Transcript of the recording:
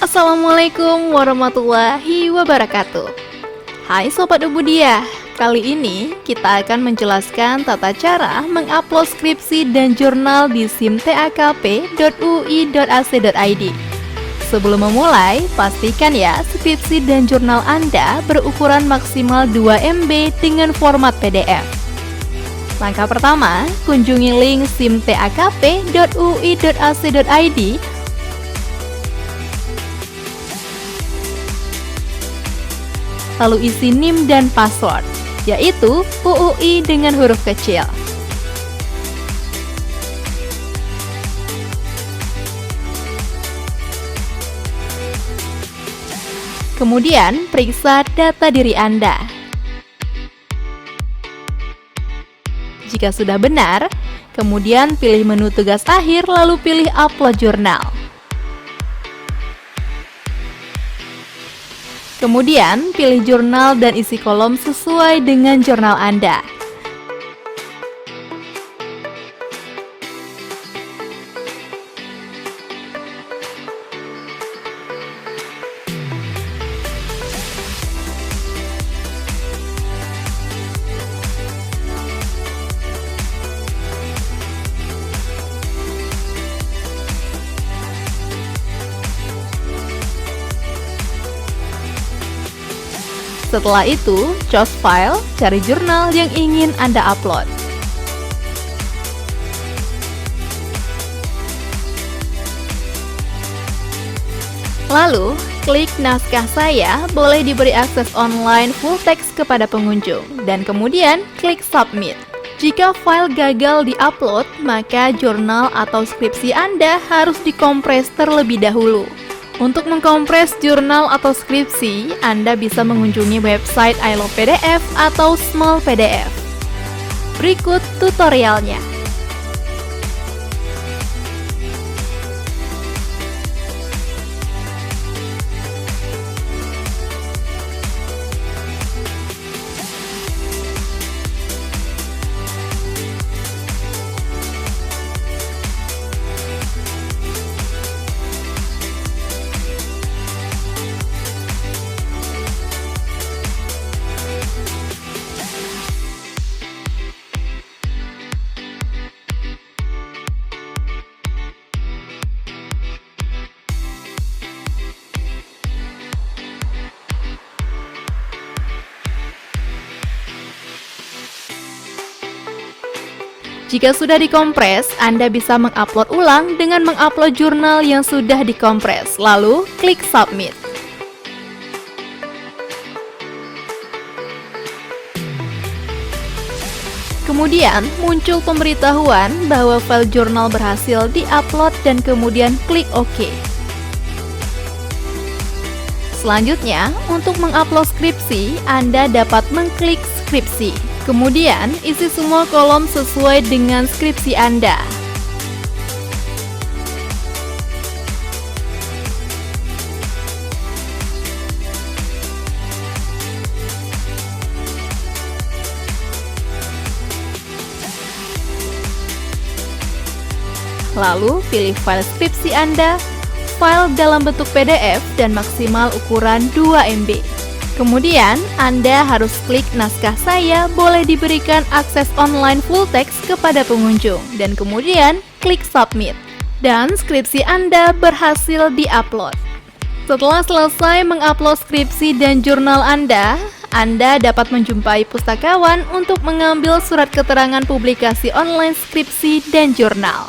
Assalamualaikum warahmatullahi wabarakatuh. Hai Sobat Ubudiah, kali ini kita akan menjelaskan tata cara mengupload skripsi dan jurnal di sim.takp.ui.ac.id. Sebelum memulai, pastikan ya skripsi dan jurnal Anda berukuran maksimal 2 MB dengan format PDF. Langkah pertama, kunjungi link sim.takp.ui.ac.id. Lalu isi NIM dan password, yaitu UUI dengan huruf kecil. Kemudian, periksa data diri Anda. Jika sudah benar, kemudian pilih menu tugas akhir lalu pilih upload jurnal. Kemudian, pilih jurnal dan isi kolom sesuai dengan jurnal Anda. Setelah itu, choose file, cari jurnal yang ingin Anda upload. Lalu, klik naskah saya boleh diberi akses online full text kepada pengunjung, dan kemudian klik submit. Jika file gagal di-upload, maka jurnal atau skripsi Anda harus dikompres terlebih dahulu. Untuk mengkompres jurnal atau skripsi, Anda bisa mengunjungi website I Love PDF atau Small PDF. Berikut tutorialnya. Jika sudah dikompres, Anda bisa mengupload ulang dengan mengupload jurnal yang sudah dikompres, lalu klik submit. Kemudian muncul pemberitahuan bahwa file jurnal berhasil diupload dan kemudian klik OK. Selanjutnya, untuk mengupload skripsi, Anda dapat mengklik skripsi. Kemudian, isi semua kolom sesuai dengan skripsi Anda. Lalu, pilih file skripsi Anda, file dalam bentuk PDF dan maksimal ukuran 2 MB. Kemudian, Anda harus klik naskah saya boleh diberikan akses online full text kepada pengunjung, dan kemudian klik submit. Dan skripsi Anda berhasil diupload. Setelah selesai mengupload skripsi dan jurnal Anda dapat menjumpai pustakawan untuk mengambil surat keterangan publikasi online skripsi dan jurnal.